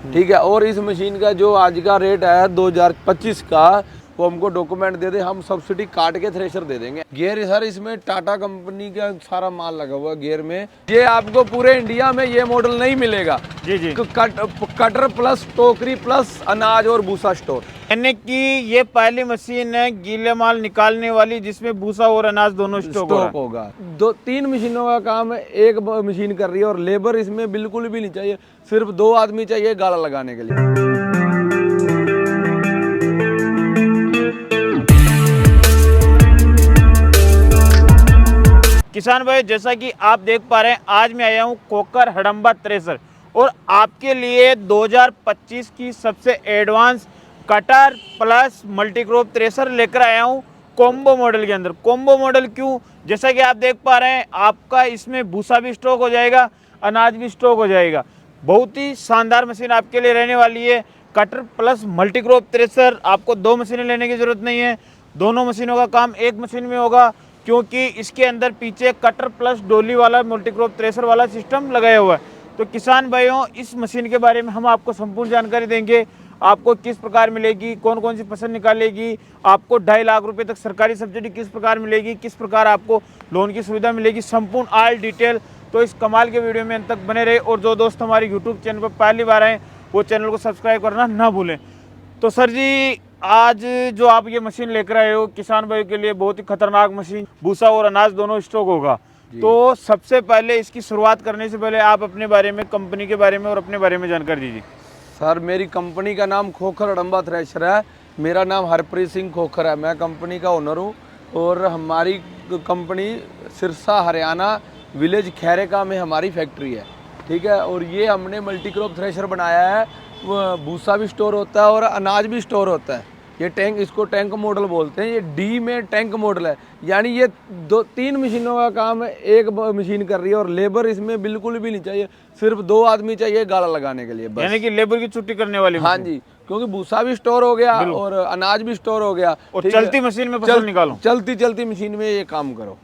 ठीक है। और इस मशीन का जो आज का रेट है 2025 का, वो हमको डॉक्यूमेंट दे दे, हम सब्सिडी काट के थ्रेशर दे देंगे। गियर सर इसमें टाटा कंपनी का सारा माल लगा हुआ है गियर में। ये आपको पूरे इंडिया में ये मॉडल नहीं मिलेगा। जी जी। कटर प्लस टोकरी प्लस अनाज और भूसा स्टोर। यानी कि ये पहली मशीन है गीले माल निकालने वाली जिसमें भूसा और अनाज दोनों स्टॉक होगा। 2-3 मशीनों का काम है, एक मशीन कर रही है। और लेबर इसमें बिल्कुल भी नहीं चाहिए, सिर्फ 2 आदमी चाहिए गाला लगाने के लिए। किसान भाई, जैसा कि आप देख पा रहे हैं, आज मैं आया हूं कोकर हडम्बा थ्रेशर और आपके लिए 2025 की सबसे advance cutter plus multicrop thresher लेकर आया हूं कॉम्बो मॉडल के अंदर। कॉम्बो मॉडल क्यों? जैसा कि आप देख पा रहे हैं, आपका इसमें भूसा भी स्टॉक हो जाएगा, अनाज भी स्टॉक हो जाएगा। बहुत ही शानदार मशीन आपके लिए रहने वाली है। कटर प्लस मल्टीक्रॉप थ्रेशर, आपको 2 मशीनें लेने की जरूरत नहीं है, दोनों मशीनों का काम एक मशीन में होगा, क्योंकि इसके अंदर पीछे कटर प्लस डोली वाला मल्टीक्रॉप थ्रेशर वाला सिस्टम लगाया हुआ है। तो किसान भाइयों, इस मशीन के बारे में हम आपको संपूर्ण जानकारी देंगे। आपको किस प्रकार मिलेगी, कौन कौन सी फसल निकालेगी, आपको 2.5 लाख रुपए तक सरकारी सब्सिडी किस प्रकार मिलेगी, किस प्रकार आपको लोन की सुविधा मिलेगी, संपूर्ण ऑल डिटेल। तो इस कमाल के वीडियो में अंत तक बने रहे। और जो दोस्त हमारे यूट्यूब चैनल पर पहली बार आए, वो चैनल को सब्सक्राइब करना ना भूलें। तो सर जी, आज जो आप ये मशीन लेकर आए हो किसान भाई के लिए बहुत ही खतरनाक मशीन, भूसा और अनाज दोनों स्टॉक होगा। तो सबसे पहले इसकी शुरुआत करने से पहले आप अपने बारे में, कंपनी के बारे में और अपने बारे में जानकारी दीजिए। सर, मेरी कंपनी का नाम खोखर हडम्बा थ्रेशर है। मेरा नाम हरप्रीत सिंह खोखर है, मैं कंपनी का ओनर हूँ। और हमारी कंपनी सिरसा हरियाणा विलेज खैरेका में हमारी फैक्ट्री है। ठीक है। और ये हमने मल्टीक्रॉप थ्रेशर बनाया है, भूसा भी स्टोर होता है और अनाज भी स्टोर होता है। ये टैंक, इसको टैंक मॉडल बोलते हैं। ये डी में टैंक मॉडल है, यानी ये 2-3 मशीनों का काम है, एक मशीन कर रही है। और लेबर इसमें बिल्कुल भी नहीं चाहिए, सिर्फ 2 आदमी चाहिए गाला लगाने के लिए बस। यानी कि लेबर की छुट्टी करने वाली। हाँ जी, क्योंकि भूसा भी स्टोर हो गया और अनाज भी स्टोर हो गया। और चलती मशीन में फसल निकालो, चलती मशीन में ये काम करो।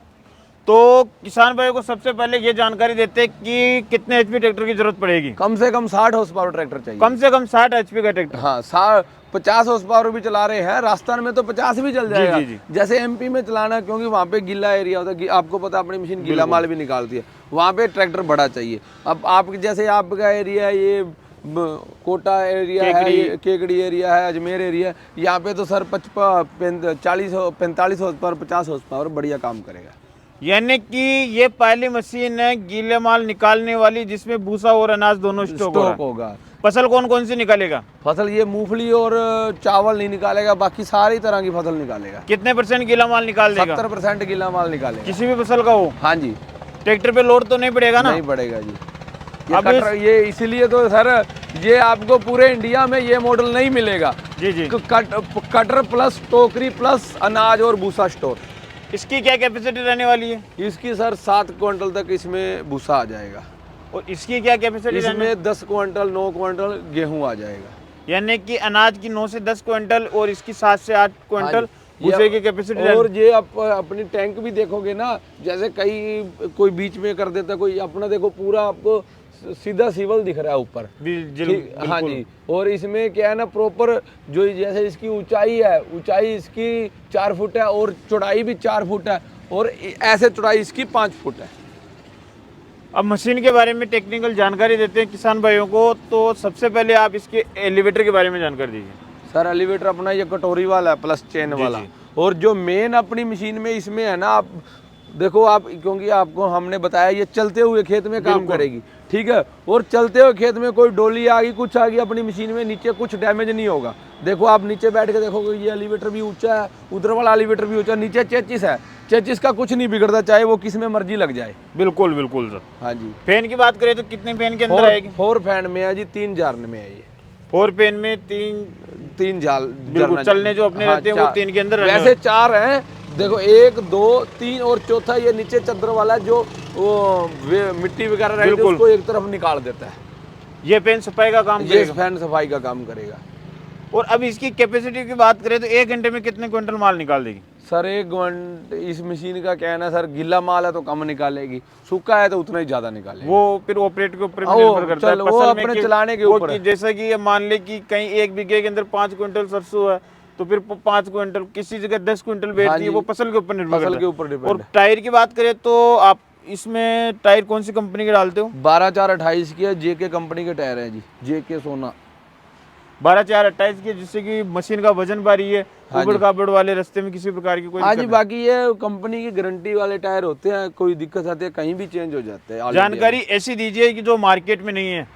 तो किसान भाई को सबसे पहले ये जानकारी देते हैं कि कितने एचपी ट्रैक्टर की जरूरत पड़ेगी। कम से कम 60 हॉर्स पावर ट्रैक्टर चाहिए। कम से कम 60 एचपी का ट्रैक्टर। हाँ, 50 हॉर्स पावर भी चला रहे हैं, राजस्थान में तो 50 भी चल जाएगा। जी। जैसे एमपी में चलाना, क्योंकि वहाँ पे गीला एरिया होता है, आपको पता, अपनी मशीन गीला माल भी निकालती है, वहाँ पे ट्रैक्टर बड़ा चाहिए। अब आप जैसे आपका एरिया है, ये कोटा एरिया है, केकड़ी एरिया है, अजमेर एरिया, यहाँ पे तो sir 45 horse power 50 horse power बढ़िया काम करेगा। यानी कि ये पहली मशीन है गीले माल निकालने वाली जिसमें भूसा और अनाज दोनों स्टॉक होगा। फसल कौन कौन सी निकालेगा? फसल ये मूंगफली और चावल नहीं निकालेगा, बाकी सारी तरह की फसल निकालेगा। कितने % गीला माल निकाल देगा? 70% गीला माल निकालेगा, किसी भी फसल का हो। हाँ जी। ट्रैक्टर पे लोड तो नहीं पड़ेगा ना? नहीं पड़ेगा जी। ये इसीलिए तो सर, ये आपको पूरे इंडिया में ये मॉडल नहीं मिलेगा। जी जी। कटर प्लस टोकरी प्लस अनाज और भूसा स्टोर। इसकी क्या कैपेसिटी रहने वाली है? इसकी सर 7 क्विंटल तक इसमें भूसा आ जाएगा। और इसकी क्या कैपेसिटी? इसमें 10 क्विंटल 9 क्विंटल गेहूं आ जाएगा। यानी कि अनाज की 9 से 10 क्विंटल और इसकी 7 से 8 क्विंटल भूसे की कैपेसिटी। और ये आप अपनी टैंक भी देखोगे ना, जैसे कोई बीच में कर देता, कोई अपना देखो पूरा आपको सीधा सिवल दिख रहा है ऊपर। हाँ जी। और इसमें क्या है ना, प्रॉपर जो जैसे इसकी ऊंचाई है, ऊंचाई इसकी 4 फुट है और चौड़ाई भी 4 फुट है, और ऐसे चौड़ाई इसकी 5 फुट है। अब मशीन के बारे में टेक्निकल जानकारी देते हैं किसान भाइयों को। तो सबसे पहले आप इसके एलिवेटर के बारे में जानकारी दीजिए। सर, एलिवेटर अपना ये कटोरी वाला है, प्लस चेन वाला। और जो मेन अपनी मशीन में इसमें है ना, आप देखो, आप, क्योंकि आपको हमने बताया ये चलते हुए खेत में काम करेगी। ठीक है। और चलते हुए खेत में कोई डोली आ गई, कुछ आ गई, अपनी मशीन में नीचे कुछ डैमेज नहीं होगा। देखो, आप नीचे बैठ के देखोगे, ये एलिवेटर भी ऊंचा है, उधर वाला एलिवेटर भी ऊंचा, नीचे चेचिस है, चेचिस का कुछ नहीं बिगड़ता, चाहे वो किस में मर्जी लग जाए। बिल्कुल बिल्कुल सर। हाँ जी। फैन की बात करें तो कितने फैन के अंदर आएगी? 4 फैन में है जी, 3 जार में है ये। 4 फैन में 3 जाल चलने जो अपने रहते हैं वो 3 के अंदर। वैसे 4 हैं, देखो, 1 2 3 और चौथा ये नीचे चद्दर वाला, जो वो मिट्टी वगैरह रहती है उसको एक तरफ निकाल देता है। ये फैन सफाई का काम करेगा। ये फैन सफाई का काम करेगा। और अब इसकी कैपेसिटी की बात करें तो 1 घंटे में कितने क्विंटल माल निकाल देगी? सर 1 घंटे इस मशीन का क्या है ना सर, गीला माल है तो कम निकालेगी, सूखा है तो उतना ही ज्यादा निकालेगी। वो फिर ऑपरेट के ऊपर भी वो निर्भर करता है, चल, वो फसल में अपने कि- चलाने के वो ऊपर कि है। जैसा कि ये मान ले कि कहीं 1 बीघे के अंदर 5 क्विंटल सरसों है, तो फिर 5 क्विंटल, किसी जगह 10 क्विंटल बैठती है, जी। वो फसल के ऊपर निर्भर फसल करता के है। ऊपर और डिपेंड है। टायर की बात करें तो आप इसमें टायर कौन सी कंपनी के डालते हो? 12/4/28 की है, जेके कंपनी के टायर है जी, जेके सोना। 12/4/28 की, जिससे कि मशीन का वजन भारी है, हाँ उबड़ जी। खाबड़ वाले रास्ते में किसी प्रकार की कोई हाँ जी, दिक्कत नहीं। बाकी ये कंपनी की गारंटी वाले टायर होते हैं, कोई दिक्कत आती है कहीं भी चेंज हो जाते हैं। ऑल इंडिया में। जानकारी ऐसी दीजिए कि जो मार्केट में नहीं है।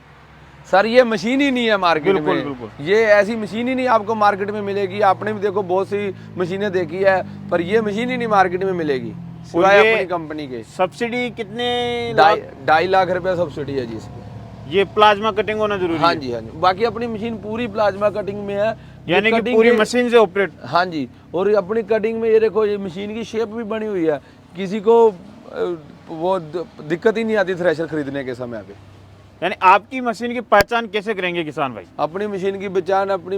सर ये मशीन ही नहीं है मार्केट बिल्कुल, में, बिल्कुल। ये ऐसी मशीन ही नहीं आपको मार्केट में मिलेगी। आपने भी देखो बहुत सी मशीनें देखी है, पर ये मशीन ही नहीं मार्केट में मिलेगी सिवाय ये अपनी कंपनी के। सब्सिडी कितने 2.5 लाख रुपया सब्सिडी है जी इसकी। ये प्लाज्मा कटिंग होना जरूरी हाँ है, जी, हाँ जी, बाकी अपनी मशीन पूरी प्लाज्मा कटिंग में है। ये यानी कि कटिंग पूरी के- मशीन से ऑपरेट। हाँ जी, और अपनी कटिंग में ये देखो, ये मशीन की शेप भी बनी हुई है, किसी को वो दिक्कत ही नहीं आती थ्रेशर खरीदने के समय पे। यानी आपकी मशीन की पहचान कैसे करेंगे किसान भाई? अपनी मशीन की पहचान, अपनी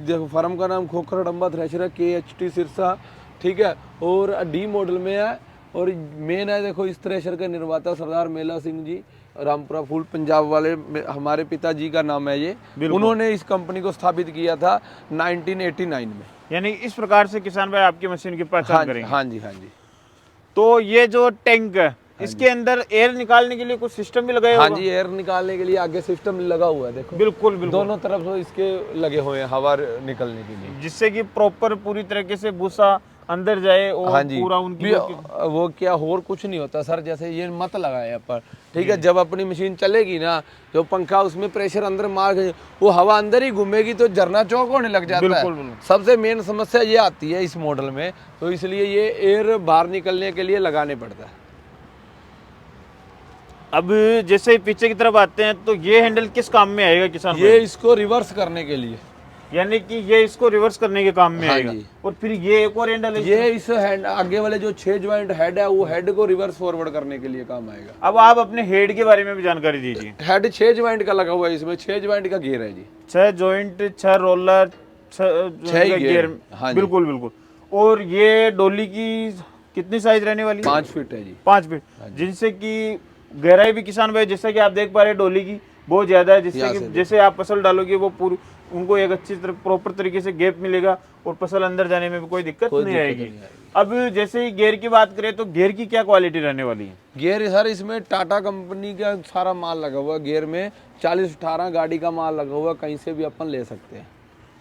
देखो फर्म का नाम खोखर हडम्बा थ्रेशर है, KHT सिरसा, ठीक है, और D मॉडल में है। और मेन है देखो, इस थ्रेशर के निर्माता सरदार मेला सिंह जी, रामपुरा फूल पंजाब वाले, हमारे पिताजी का नाम है ये। उन्होंने इस कंपनी को स्थापित किया था 1989 में। यानी इस प्रकार से किसान भाई आपकी मशीन की पहचान करेंगे। हाँ जी, हाँ जी। तो ये जो टैंक है, इसके अंदर एयर निकालने के लिए कुछ सिस्टम भी लगाया हाँ होगा? जी, एयर निकालने के लिए आगे सिस्टम लगा हुआ है देखो। बिल्कुल बिल्कुल, दोनों तरफ से इसके लगे हुए हैं हवा निकलने के लिए। जिससे कि प्रॉपर पूरी तरीके से भूसा अंदर जाए और हाँ जी, पूरा उनकी वो क्या और कुछ नहीं होता सर, जैसे ये मत लगाए अपन, ठीक है। जब अपनी मशीन चलेगी ना, जो पंखा उसमें प्रेशर अंदर मार के वो हवा अंदर ही घूमेगी तो झरना चौक होने लग जाता बिल्कुल, है। बिल्कुल। सबसे मेन समस्या ये आती है इस मॉडल में, तो इसलिए ये एयर बाहर निकलने के लिए लगाने पड़ता है। अब जैसे पीछे की तरफ आते हैं तो ये हैंडल किस काम में आएगा किसान ये भाई? इसको रिवर्स करने के लिए, यानी कि ये इसको रिवर्स करने के काम में हाँ आएगा। जी। और फिर ये एक और हैंडल है ये इस हैंड आगे वाले जो 6 ज्वाइंट हेड है, वो हेड को रिवर्स फॉरवर्ड करने के लिए काम आएगा। अब आप अपने हेड के बारे में भी जानकारी दीजिए। हेड 6 ज्वाइंट का लगा हुआ है, इसमें 6 ज्वाइंट का गियर है जी। 6 जॉइंट, 6 रोलर, 6 गियर। गियर, हाँ जी। बिल्कुल बिल्कुल। और ये डोली की कितनी साइज रहने वाली है? 5 फीट है जी। 5 फीट, जिनसे कि गहराई भी किसान भाई जैसा कि आप देख पा रहे हैं डोली की बहुत ज्यादा है, जिससे कि जैसे आप फसल डालोगे वो पूरी उनको एक अच्छी तरह प्रॉपर तरीके से गैप मिलेगा और फसल अंदर जाने में भी कोई दिक्कत नहीं आएगी। अब जैसे ही गियर की बात करें तो गियर की क्या क्वालिटी रहने वाली है? गियर सर इसमें टाटा कंपनी का सारा माल लगा हुआ है गियर में, 40-18 गाड़ी का माल लगा हुआ है, कहीं से भी अपन ले सकते हैं।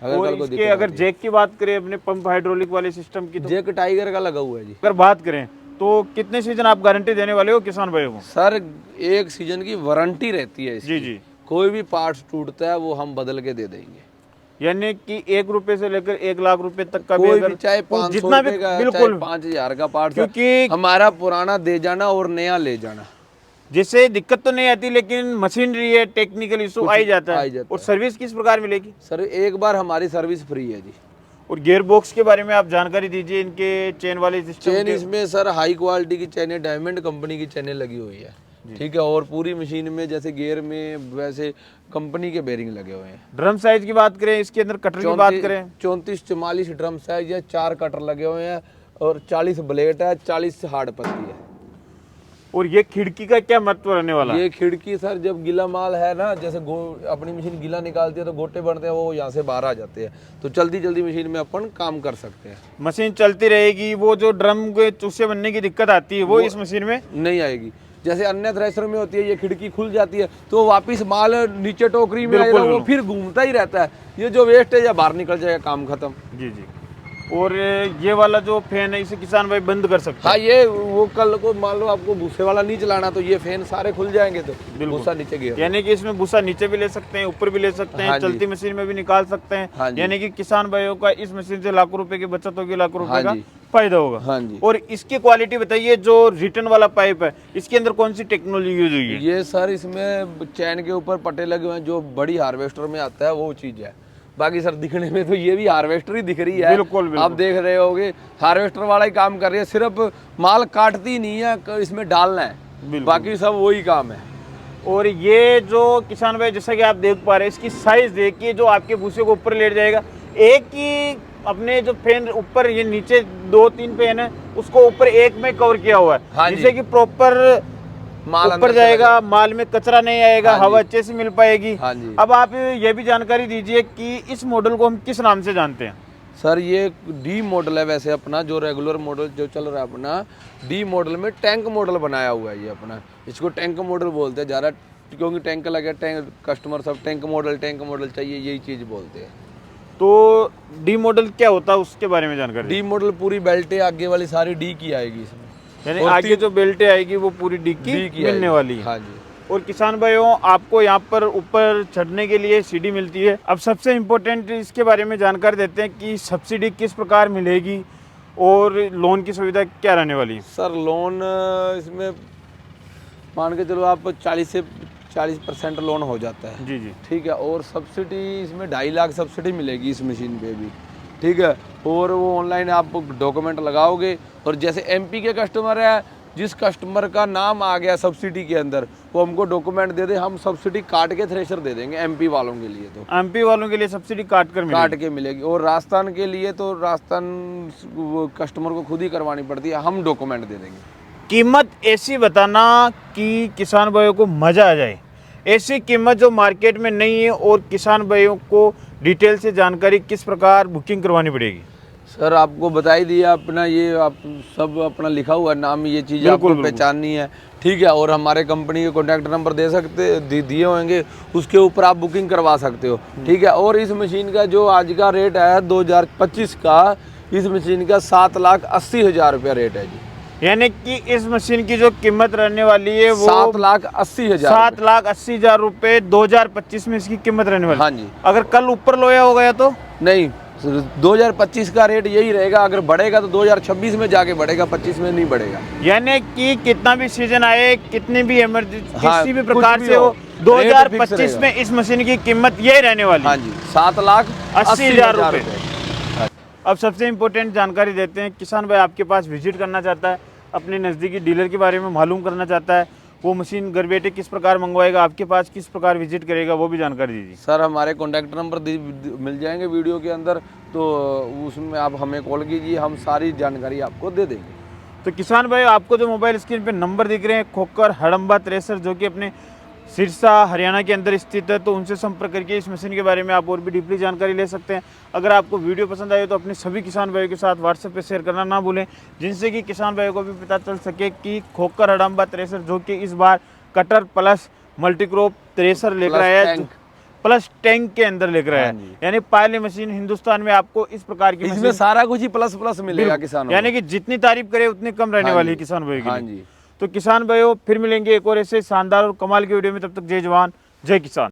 और कल को इसके दिक्कत अगर आती है। जैक की बात करें अपने पंप हाइड्रोलिक वाले सिस्टम की, तो जैक टाइगर का लगा हुआ है जी। अगर बात करें तो कितने सीजन आप गारंटी देने वाले हो किसान भाई को? सर 1 सीजन की वारंटी रहती है इसकी। जी जी। कोई भी पार्ट्स टूटता है वो हम बदल के दे देंगे। यानी कि 1 रुपए से लेकर 1 लाख रुपए तक का भी कोई अगर भी, चाहे 500 जितना भी, रुपए का, बिल्कुल। चाहे 5000 का पार्ट, क्योंकि हमारा पुराना दे जाना और नया ले जाना। जिससे दिक्कत तो नहीं आती, लेकिन मशीनरी है, टेक्निकल इशू आ ही जाता आ है। ही जाता और सर्विस किस प्रकार मिलेगी? सर एक बार हमारी सर्विस फ्री है जी। और गियर बॉक्स के बारे में आप जानकारी दीजिए, इनके चेन वाले सिस्टम चेन के। इसमें सर हाई क्वालिटी की चेनें, डायमंड कंपनी की चेनें लगी हुई है, ठीक है। और पूरी मशीन में जैसे गियर में वैसे कंपनी के बेरिंग लगे हुए हैं। ड्रम साइज की बात करें, इसके अंदर कटर की बात करें, 34-44 ड्रम साइज है, 4 कटर लगे हुए हैं और 40 ब्लेड है, 40 हार्ड पत्ती है। और ये खिड़की का क्या महत्व रहने वाला है? ये खिड़की सर जब गीला माल है ना, जैसे अपनी मशीन गीला निकालती है तो गोटे बनते हैं, वो यहाँ से बाहर आ जाते हैं, तो जल्दी जल्दी मशीन में अपन काम कर सकते हैं। मशीन चलती रहेगी, वो जो ड्रम के चूसे बनने की दिक्कत आती है वो इस मशीन में नहीं आएगी। जैसे अन्य थ्रेशर में होती है, ये खिड़की खुल जाती है तो वापस माल नीचे टोकरी में आएगा, वो फिर घूमता ही रहता है। ये जो वेस्ट है या बाहर निकल जाएगा, काम खत्म। जी जी। और ये वाला जो फैन है इसे किसान भाई बंद कर सकते हैं? हाँ, ये वो कल को मान लो आपको भूसे वाला नहीं चलाना तो ये फैन सारे खुल जाएंगे, तो भूसा नीचे गिर। यानी कि इसमें भूसा नीचे भी ले सकते हैं, ऊपर भी ले सकते हैं, हाँ चलती मशीन में भी निकाल सकते हैं। हाँ जी। यानी कि किसान भाइयों का इस मशीन से लाखों रुपए की बचत होगी, लाखों रुपए हाँ का जी। फायदा होगा। हाँ जी। और इसकी क्वालिटी बताइए, जो रिटर्न वाला पाइप है इसके अंदर कौन सी टेक्नोलॉजी यूज हुई है? ये सर इसमें चैन के ऊपर पट्टे लगे हुए हैं, जो बड़ी हार्वेस्टर में आता है वो चीज है। बाकी सर दिखने में तो ये भी हार्वेस्टर ही दिख रही है। बिल्कुल, बिल्कुल। आप देख रहे होगे हार्वेस्टर वाला ही काम कर रही है, सिर्फ माल काटती नहीं है, इसमें डालना है, बाकी सब वही काम है। और ये जो किसान भाई जैसा कि आप देख पा रहे हैं, इसकी साइज देखिए, जो आपके भूसे को ऊपर लेट जाएगा। एक ही अपने जो फैन ऊपर ये नीचे 2-3 फैन है उसको ऊपर एक में कवर किया हुआ हाँ है, जी। जिससे कि प्रॉपर माल ऊपर अंदर जाएगा, माल में कचरा नहीं आएगा, हाँ जी। हवा अच्छे से मिल पाएगी। हाँ जी। अब आप ये भी जानकारी दीजिए कि इस मॉडल को हम किस नाम से जानते हैं। सर ये डी मॉडल है वैसे अपना, जो रेगुलर मॉडल जो चल रहा है अपना, डी मॉडल में टैंक मॉडल बनाया हुआ है ये अपना। इसको टैंक मॉडल बोलते हैं ज़्यादा, क्योंकि टैंक लगे, टैंक कस्टमर सब टैंक मॉडल चाहिए, यही चीज़ बोलते हैं। तो डी मॉडल क्या होता है उसके बारे में जानकारी डी मॉडल पूरी बेल्टें आगे वाली सारी डी की आएगी इसमें, यानी और आगे जो बेल्टें आएगी वो पूरी डी की डी मिलने वाली है। हाँ जी। और किसान भाइयों आपको यहाँ पर ऊपर चढ़ने के लिए सीढ़ी मिलती है। अब सबसे इम्पोर्टेंट इसके बारे में जानकारी देते हैं कि सब्सिडी किस प्रकार मिलेगी और लोन की सुविधा क्या रहने वाली है। सर लोन इसमें मान के चलो आप 40% लोन हो जाता है। जी जी। ठीक है, और सब्सिडी इसमें 2.5 लाख सब्सिडी मिलेगी इस मशीन पे भी। ठीक है, और वो ऑनलाइन आप डॉक्यूमेंट लगाओगे, और जैसे एमपी के कस्टमर है, जिस कस्टमर का नाम आ गया सब्सिडी के अंदर, वो हमको डॉक्यूमेंट दे दे, हम सब्सिडी काट के थ्रेशर दे देंगे एमपी वालों के लिए। तो एमपी वालों के लिए सब्सिडी काट कर काट के मिलेगी, और राजस्थान के लिए तो राजस्थान वो कस्टमर को खुद ही करवानी पड़ती है, हम डॉक्यूमेंट दे देंगे। कीमत ऐसी बताना कि किसान भाइयों को मज़ा आ जाए, ऐसी कीमत जो मार्केट में नहीं है, और किसान भाइयों को डिटेल से जानकारी किस प्रकार बुकिंग करवानी पड़ेगी। सर आपको बता ही दिया अपना, ये आप सब अपना लिखा हुआ नाम, ये चीज़ आपको पहचाननी है। ठीक है, और हमारे कंपनी के कॉन्टैक्ट नंबर दिए होंगे, उसके ऊपर आप बुकिंग करवा सकते हो। ठीक है, और इस मशीन का जो आज का रेट है 2025 का, इस मशीन का 7,80,000 रुपया रेट है जी। यानी कि इस मशीन की जो कीमत रहने वाली है वो 7,80,000। 7,80,000 रुपये 2025 में इसकी कीमत रहने वाली। हाँ जी। अगर कल ऊपर लोया हो गया तो नहीं, 2025 का रेट यही रहेगा। अगर बढ़ेगा तो 2026 में जाके बढ़ेगा, 25 में नहीं बढ़ेगा। यानी कि कितना भी सीजन आए, कितनी भी इमरजेंसी, हाँ, किसी भी कुछ प्रकार भी से हो, हो, रेट 2025 फिक्स में इस मशीन की कीमत यही रहने वाली। हाँ जी, 7,80,000 रुपये। अब सबसे इम्पोर्टेंट जानकारी देते हैं, किसान भाई आपके पास विजिट करना चाहता है, अपने नज़दीकी डीलर के बारे में मालूम करना चाहता है, वो मशीन घर बैठे किस प्रकार मंगवाएगा, आपके पास किस प्रकार विजिट करेगा, वो भी जानकारी दीजिए। सर हमारे कॉन्टैक्ट नंबर मिल जाएंगे वीडियो के अंदर, तो उसमें आप हमें कॉल कीजिए, हम सारी जानकारी आपको दे देंगे। तो किसान भाई आपको जो मोबाइल स्क्रीन पे नंबर दिख रहे हैं, खोकर हड़म्बा थ्रेसर, जो कि अपने सिरसा हरियाणा के अंदर स्थित है, तो उनसे संपर्क करके इस मशीन के बारे में आप और भी डीपली जानकारी ले सकते हैं। अगर आपको वीडियो पसंद आए तो अपने सभी किसान भाइयों के साथ व्हाट्सएप पे शेयर करना ना भूलें, जिनसे कि किसान भाइयों को भी पता चल सके कि खोकर हड़म्बा थ्रेसर, जो कि इस bar cutter plus multicrop thresher लेकर आया है, प्लस टैंक के अंदर लेकर आया है। यानी पहली मशीन हिंदुस्तान में आपको इस प्रकार की इसमें सारा कुछ ही प्लस प्लस मिलेगा किसानों को। यानी कि जितनी तारीफ करे उतनी कम रहने वाली है किसान भाइयों हाँ के लिए। जी। तो किसान भाइयों फिर मिलेंगे एक और ऐसे शानदार और कमाल की वीडियो में, तब तक जय जवान जय किसान।